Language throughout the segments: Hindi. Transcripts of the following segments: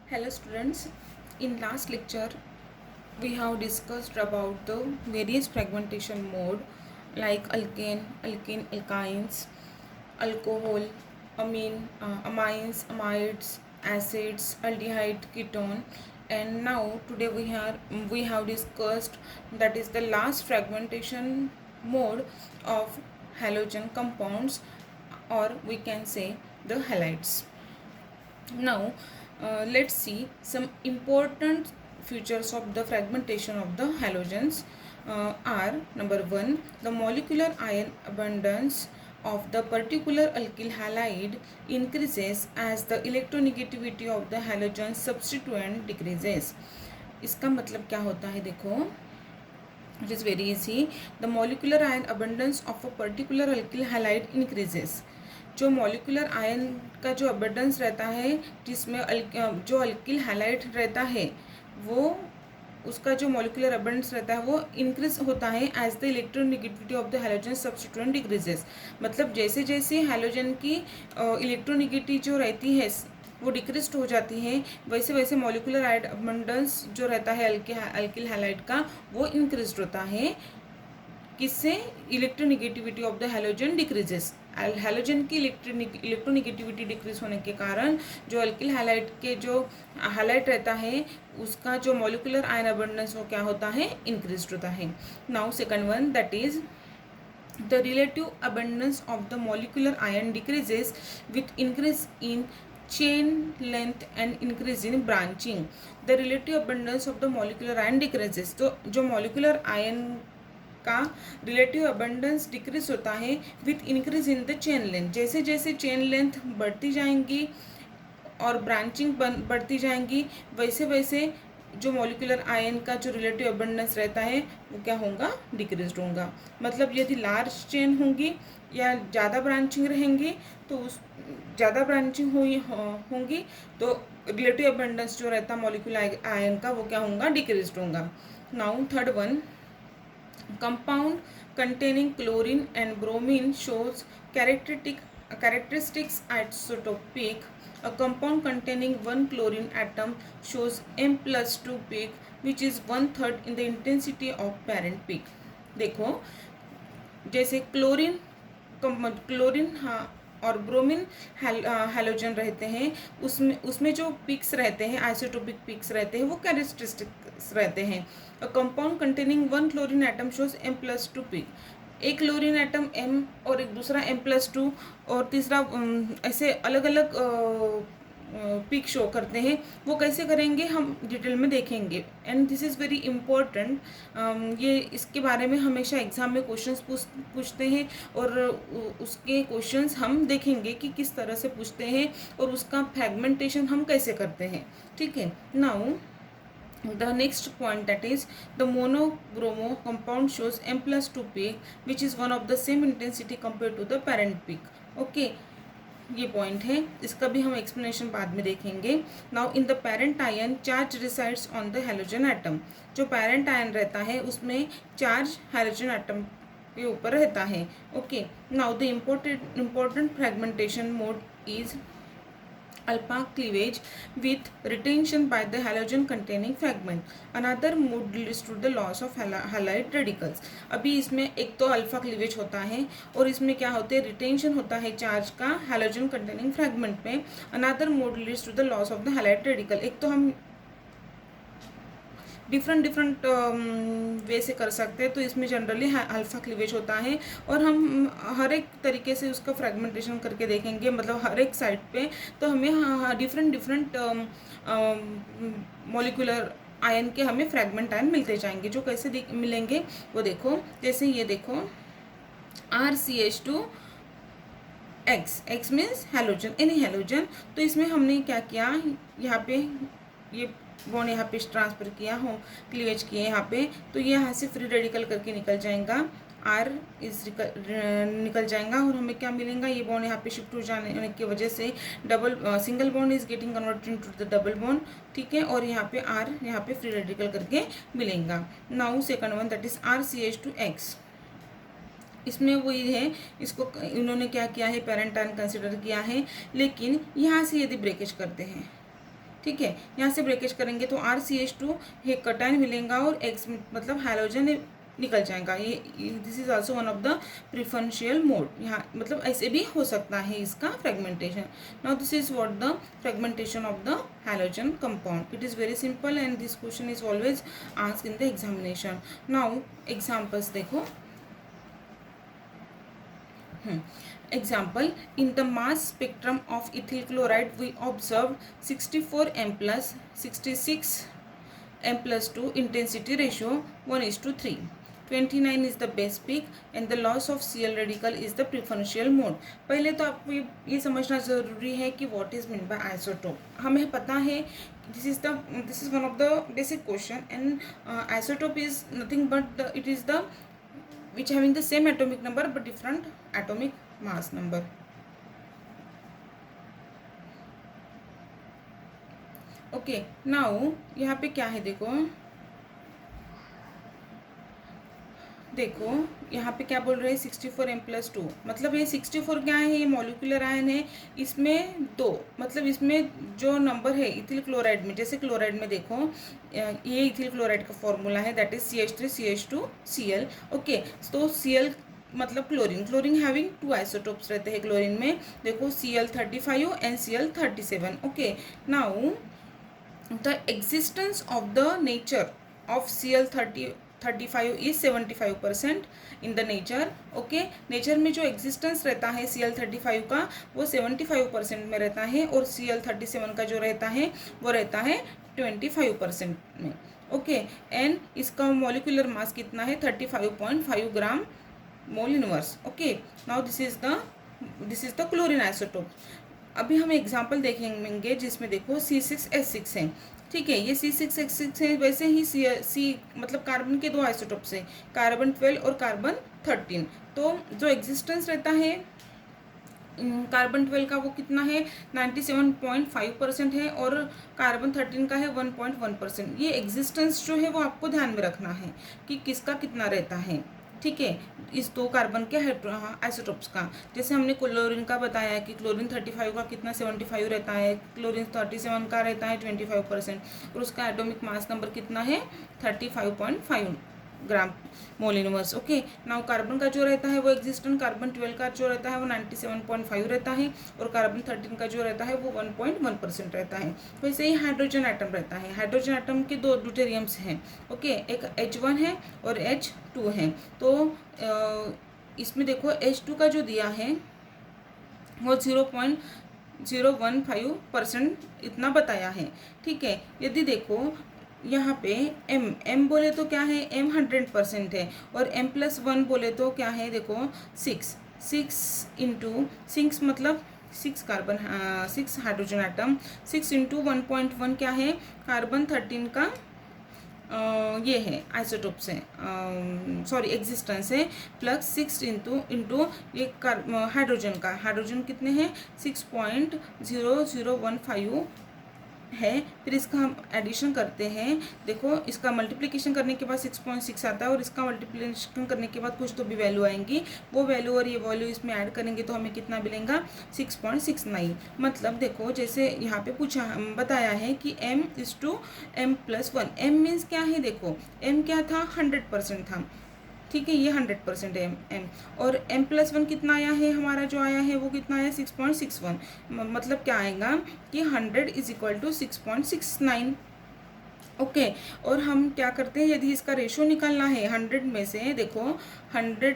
Hello students, in last lecture we have discussed about the various fragmentation mode like alkane, alkynes, alcohol, amines, amides, acids, aldehyde, ketone, and now today we have discussed that is the last fragmentation mode of halogen compounds, or we can say the halides. Now, let's see some important features of the fragmentation of the halogens are number one, the molecular ion abundance of the particular alkyl halide increases as the electronegativity of the halogen substituent decreases. इसका मतलब क्या होता है देखो, it is very easy. The molecular ion abundance of a particular alkyl halide increases. जो मॉलिकुलर आयन का जो अबंडेंस रहता है जिसमें जो अल्किल हैलाइड रहता है वो उसका जो मॉलिकुलर अबंडेंस रहता है वो इंक्रीज होता है as the electronegativity of the halogen substituent decreases. मतलब जैसे जैसे हैलोजन की इलेक्ट्रोनेगेटिविटी जो रहती है वो डिक्रीज हो जाती है वैसे वैसे मॉलिकुलर आयन अबंडेंस जो रहता है अल्किल हैलाइड का वो इंक्रीज होता है. किससे? Electronegativity of the halogen decreases. Halogen की इलेक्ट्रोनेगेटिविटी डिक्रीज होने के कारण जो अल्किल हैलाइड के जो हैलाइड रहता है उसका जो मॉलिकुलर आयन अबंडेंस वो क्या होता है? इंक्रीज होता है. Now second one, that is the relative abundance of the molecular ion decreases with increase in chain length and increase in branching. The relative abundance of the molecular ion decreases. तो जो molecular ion का रिलेटिव अबंडेंस डिक्रीज होता है with increase in the chain length. जैसे जैसे चेन लेंथ बढ़ती जाएंगी और ब्रांचिंग बढ़ती जाएंगी वैसे वैसे जो मॉलिकुलर आयन का जो रिलेटिव अबंडेंस रहता है वो क्या होगा? डिक्रीज होगा. मतलब यदि लार्ज चेन होंगी या ज़्यादा ब्रांचिंग रहेंगी तो उस ज़्यादा ब्रांचिंग होंगी तो रिलेटिव अबंडेंस जो रहता है मॉलिकुलर आयन का वो क्या होगा? डिक्रीज होगा. Now third one, compound containing chlorine and bromine shows characteristics isotopic. A compound containing one chlorine atom shows M+2 peak, which is 1/3 in the intensity of parent peak. देखो जैसे क्लोरीन हाँ और ब्रोमीन हैलोजन रहते हैं उसमें जो पिक्स रहते हैं आइसोटोपिक पिक्स रहते हैं वो कैरेक्टरिस्टिक्स रहते हैं. A compound containing one chlorine atom shows M+2 peak. एक क्लोरीन एटम M और एक दूसरा M+2 और तीसरा ऐसे अलग अलग पिक शो करते हैं. वो कैसे करेंगे हम डिटेल में देखेंगे and this is very important. ये इसके बारे में हमेशा एग्ज़ाम में क्वेश्चंस पूछते हैं और उसके क्वेश्चंस हम देखेंगे कि किस तरह से पूछते हैं और उसका फ्रैगमेंटेशन हम कैसे करते हैं. ठीक है. Now the next point, that is the monobromo compound shows M+2 peak which is one of the same intensity compared to the parent peak. Okay, ये पॉइंट है. इसका भी हम एक्सप्लेनेशन बाद में देखेंगे. Now in the parent ion charge resides on the halogen atom. जो पेरेंट आयन रहता है उसमें चार्ज हैलोजन एटम के ऊपर रहता है. Okay. Now the important fragmentation mode is alpha cleavage with retention by the halogen containing fragment. Another mode leads to the loss of halide radicals. अभी इसमें एक तो अल्फा क्लीवेज होता है और इसमें क्या होते हैं? रिटेंशन होता है चार्ज का हैलोजन कंटेनिंग फ्रैगमेंट में. Another mode leads to the loss of the halide radical. एक तो हम डिफरेंट वे से कर सकते हैं. तो इसमें जनरली अल्फा क्लीवेज होता है और हम हर एक तरीके से उसका फ्रैगमेंटेशन करके देखेंगे. मतलब हर एक साइड पे तो हमें डिफरेंट मॉलिकुलर आयन के हमें फ्रैगमेंट आयन मिलते जाएंगे. जो कैसे मिलेंगे वो देखो. जैसे ये देखो RCH2 X means halogen, any halogen. तो इसमें हमने क्या किया, यहाँ पे ये बॉन्ड यहाँ पे ट्रांसफर किया हो, क्लीवेज किए यहाँ पे. तो ये यहाँ से फ्री रेडिकल करके निकल जाएगा. R निकल जाएगा और हमें क्या मिलेगा? ये बॉन्ड यहाँ पे शिफ्ट हो जाने की वजह से single bond is getting converted into the double bond. ठीक है. और यहाँ पे R यहाँ पे फ्री रेडिकल करके मिलेगा. Now second one, that is RCH2X. इसमें वही है, इसको इन्होंने क्या किया है? पेरेंट आयन कंसिडर किया है. लेकिन यहाँ से यदि ब्रेकेज करते हैं ठीक है, यहाँ से ब्रेकेज करेंगे तो RCH2 है कटायन मिलेगा और X मतलब हाइड्रोजन निकल जाएगा। ये this is also one of the preferential mode. यहाँ मतलब ऐसे भी हो सकता है इसका fragmentation. Now this is what the fragmentation of the hydrogen compound. It is very simple and this question is always asked in the examination. Now examples देखो। Example, in the mass spectrum of ethyl chloride we observed 64 M plus 66 M plus 2 intensity ratio 1:3. 29 is the base peak and the loss of Cl radical is the preferential mode. पहले तो आपको ये समझना ज़रूरी है कि what is meant by isotope। हमें पता है this is one of the basic question and isotope is nothing but it is the which having the same atomic number but different atomic mass number. Okay now यहाँ पे क्या है देखो यहाँ पे क्या बोल रहे हैं 64 M plus 2, मतलब ये 64 क्या है, ये मॉलिक्यूलर आयन है। इसमें दो मतलब इसमें जो नंबर है इथिल क्लोराइड में, जैसे क्लोराइड में देखो ये इथिल क्लोराइड का फॉर्मूला है that is CH3 CH2 Cl। Okay तो Cl मतलब क्लोरीन हैविंग टू आइसोटोप्स रहते हैं क्लोरीन में, देखो Cl35 and Cl37। Okay now the existence of the nature of Cl35 is 75% in the nature. Okay nature में जो एग्जिस्टेंस रहता है Cl35 का वो 75% में रहता है और Cl37 का जो रहता है वो रहता है 25% में। ओके एंड इसका मॉलिक्यूलर मास कितना है 35.5 gram mole inverse. Okay now this is the chlorine isotope. अभी हम एग्जांपल देखेंगे जिसमें देखो C6H6 है, ठीक है, ये C6H6 है। वैसे ही C मतलब कार्बन के दो आइसोटोप्स हैं, कार्बन 12 और कार्बन 13। तो जो एग्जिस्टेंस रहता है कार्बन 12 का वो कितना है 97.5% है और कार्बन 13 का है 1.1%। ये एग्जिस्टेंस जो है वो आपको ध्यान में रखना है कि किसका कितना रहता है, ठीक है, इस दो कार्बन के आइसोटोप्स का। जैसे हमने क्लोरीन का बताया कि क्लोरीन 35 का कितना 75 रहता है, क्लोरीन 37 का रहता है 25% और उसका एटॉमिक मास नंबर कितना है 35.5 gram mole inverse. Okay now carbon का जो रहता है वो एग्जिस्टेंट कार्बन 12 का जो रहता है वो 97.5 रहता है और कार्बन 13 का जो रहता है वो 1.1% रहता है। वैसे ही हाइड्रोजन एटम रहता है, हाइड्रोजन एटम के दो ड्यूटेरियम्स हैं। ओके एक H1 है और H2 है। तो इसमें देखो H2 का जो दिया है वो 0.015% इतना बताया है, ठीक है। यदि देखो यहाँ पे m बोले तो क्या है m 100% है और m+1 बोले तो क्या है देखो 6 इंटू 6 मतलब 6 कार्बन 6 हाइड्रोजन एटम 6 इंटू 1.1 क्या है कार्बन 13 का ये है आइसोटोप्स है सॉरी एग्जिस्टेंस है प्लस 6 इंटू ये हाइड्रोजन कितने हैं 6.0015 है। फिर इसका हम एडिशन करते हैं, देखो इसका मल्टीप्लिकेशन करने के बाद 6.6 आता है और इसका मल्टीप्लिकेशन करने के बाद कुछ तो भी वैल्यू आएंगी, वो वैल्यू और ये वैल्यू इसमें ऐड करेंगे तो हमें कितना मिलेगा 6.69। मतलब देखो जैसे यहाँ पे बताया है कि m/m+1। m मीन्स क्या है देखो m क्या था 100% था, ठीक है, ये 100% है m और m+1 कितना आया है हमारा जो आया है वो कितना आया 6.61। मतलब क्या आएगा कि 100 = 6.69। ओके और हम क्या करते हैं यदि इसका रेशो निकालना है 100 में से, देखो 100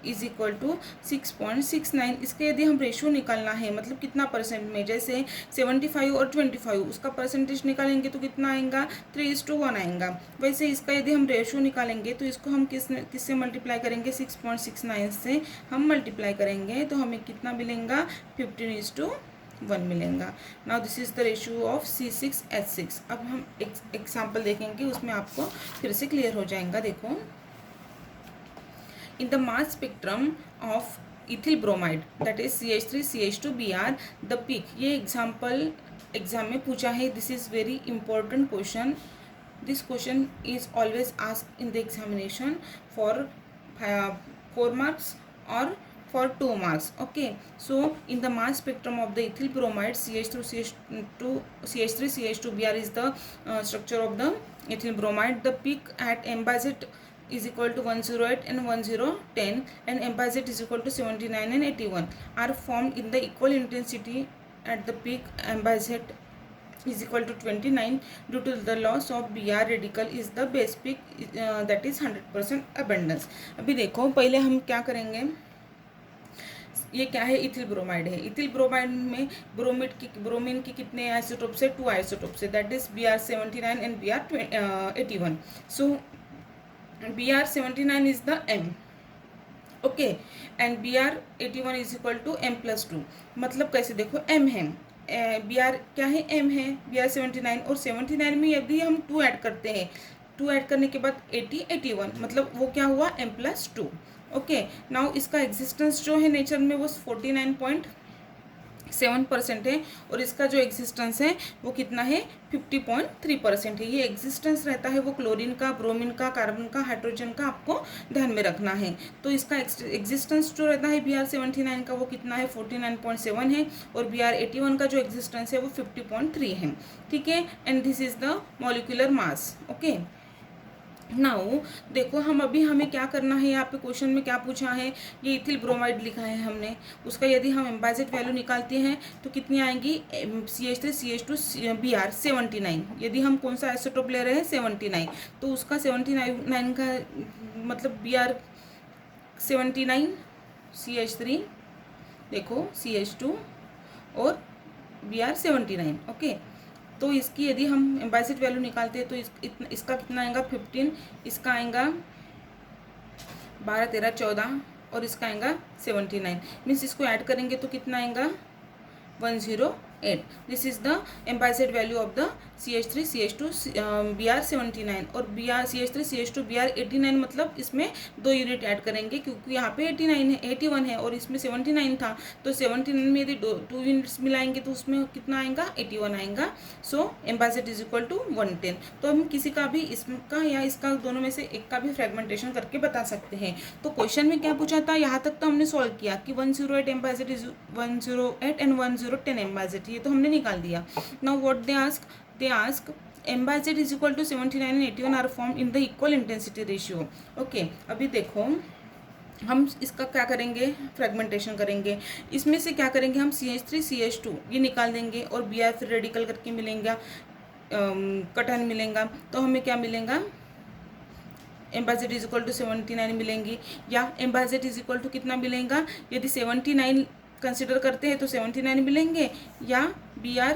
= 6.69। इसके यदि हम रेशो निकालना है मतलब कितना परसेंट में, जैसे 75 और 25 उसका परसेंटेज निकालेंगे तो कितना आएगा 3:1 आएगा। वैसे इसका यदि हम रेशो निकालेंगे तो इसको हम किससे मल्टीप्लाई करेंगे 6.69 से हम मल्टीप्लाई करेंगे तो हमें कितना मिलेगा 15:1 मिलेगा। Now this is the ratio of C6H6। अब हम एग्जाम्पल देखेंगे उसमें आपको फिर से क्लियर हो जाएगा। देखो in the mass spectrum of ethyl bromide that is CH3 CH2 Br the peak, ये एग्जाम में पूछा है। This is very important question. This question is always asked in the examination for 4 marks और for 2 marks. Okay, so in the mass spectrum of the ethyl bromide, CH3CH2Br is the structure of the ethyl bromide. The peak at M by Z is equal to 108 and 1010 and M by Z is equal to 79 and 81 are formed in the equal intensity at the peak. M by Z is equal to 29 due to the loss of Br radical is the base peak, that is 100% abundance. अभी देखो पहले हम क्या करेंगे, ये क्या है, इथिल ब्रोमाइड है. इथिल ब्रोमाइड में ब्रोमीन की कितने आइसोटोप्स है, 2 आइसोटोप्स है, that is Br79 and Br81. So Br79 is the M, okay, and Br81 is equal to M+2. मतलब कैसे देखो, M है, Br क्या है, M है, Br79 और 79 में यदि हम 2 ऐड करते हैं, 2 ऐड करने के बाद 81 मतलब वो क्या हुआ, M+2. ओके, नाउ इसका एग्जिस्टेंस जो है नेचर में वो 49.7% है और इसका जो एग्जिस्टेंस है वो कितना है, 50.3% है. ये एग्जिस्टेंस रहता है वो क्लोरीन का, ब्रोमीन का, कार्बन का, हाइड्रोजन का, आपको ध्यान में रखना है. तो इसका एग्जिस्टेंस जो रहता है Br79 का वो कितना है, 49.7 है और Br81 का जो एग्जिस्टेंस है वो 50.3 है. ठीक है, and this is the molecular mass. Okay, now देखो हम अभी हमें क्या करना है, यहाँ पे क्वेश्चन में क्या पूछा है, ये इथिल ब्रोमाइड लिखा है हमने, उसका यदि हम एम्बाइजेट वैल्यू निकालते हैं तो कितनी आएंगी, CH3CH2Br 79. यदि हम कौन सा आइसोटोप ले रहे हैं, 79, तो उसका 79 का मतलब Br79 CH3 देखो CH2 और Br79. ओके, तो इसकी यदि हम एम्बाइजेट वैल्यू निकालते हैं तो इसका कितना आएगा, 15, इसका आएगा 12, 13, 14 और इसका आएगा 79. मीन्स इसको ऐड करेंगे तो कितना आएगा, 108. This is the m by z value of the CH3CH2 Br79 और CH3CH2 Br89. मतलब इसमें 2 यूनिट ऐड करेंगे क्योंकि यहाँ पे 89 है, 81 है और इसमें 79 था, तो 79 में यदि 2 यूनिट्स मिलाएंगे तो उसमें कितना आएगा, 81 आएगा. सो एम्बाइजेट इज इक्वल टू 110. तो हम किसी का भी इसका या इसका दोनों में से एक का भी फ्रेगमेंटेशन करके बता सकते हैं. तो क्वेश्चन में क्या पूछा था, यहाँ तक तो हमने सॉल्व किया कि 108 एम्बाइजेट इज 108 एंड 1010 एम्बाइजेट, ये तो हमने निकाल दिया. Now what they ask M by Z is equal to 79 and 81 are formed in the equal intensity ratio. Okay, अभी देखो हम इसका क्या करेंगे, फ्रेगमेंटेशन करेंगे. इसमें से क्या करेंगे हम, CH3CH2 ये निकाल देंगे और Br फिर रेडिकल करके मिलेंगे, कटन मिलेगा, तो हमें क्या मिलेगा, M by Z is equal to 79 मिलेंगी, या M by Z is equal to कितना मिलेगा, यदि 79 कंसिडर करते हैं तो 79 मिलेंगे, या Br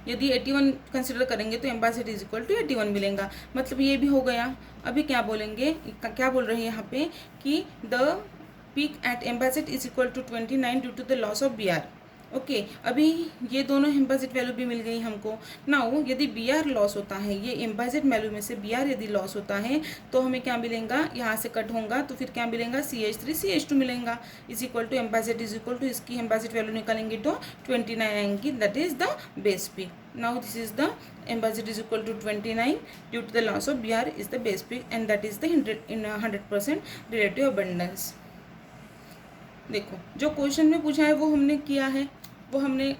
यदि 81 कंसिडर करेंगे तो एम्बाइजेट इज इक्वल टू 81 मिलेगा. मतलब ये भी हो गया. अभी क्या बोलेंगे, क्या बोल रहे हैं यहाँ पे कि the peak at m by z is equal to 29 due to the loss of Br. Okay, अभी ये दोनों एम्बाइजेट वैल्यू भी मिल गई हमको. नाउ यदि Br लॉस होता है, ये एम्बाइजेट वैल्यू में से Br यदि लॉस होता है तो हमें क्या मिलेगा, यहाँ से कट होगा तो फिर क्या मिलेगा, CH3CH2 मिलेगा is equal to m by z is equal to, इसकी एम्बाइजेट वैल्यू निकालेंगे तो 29 आएंगी, that is the base peak. Now this is the m by z is equal to 29 due to the loss of Br is the base peak and that is the 100% relative abundance. देखो जो क्वेश्चन में पूछा है वो हमने किया है, वो हमने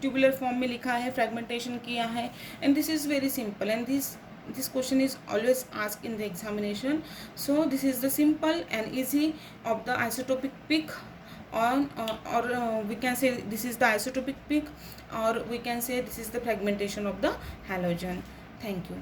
ट्यूबुलर फॉर्म में लिखा है, फ्रेगमेंटेशन किया है, and this is very simple and this question is always asked in the examination. So this is the simple and easy of the isotopic peak on or we can say this is the isotopic peak, or we can say this is the fragmentation of the halogen. Thank you.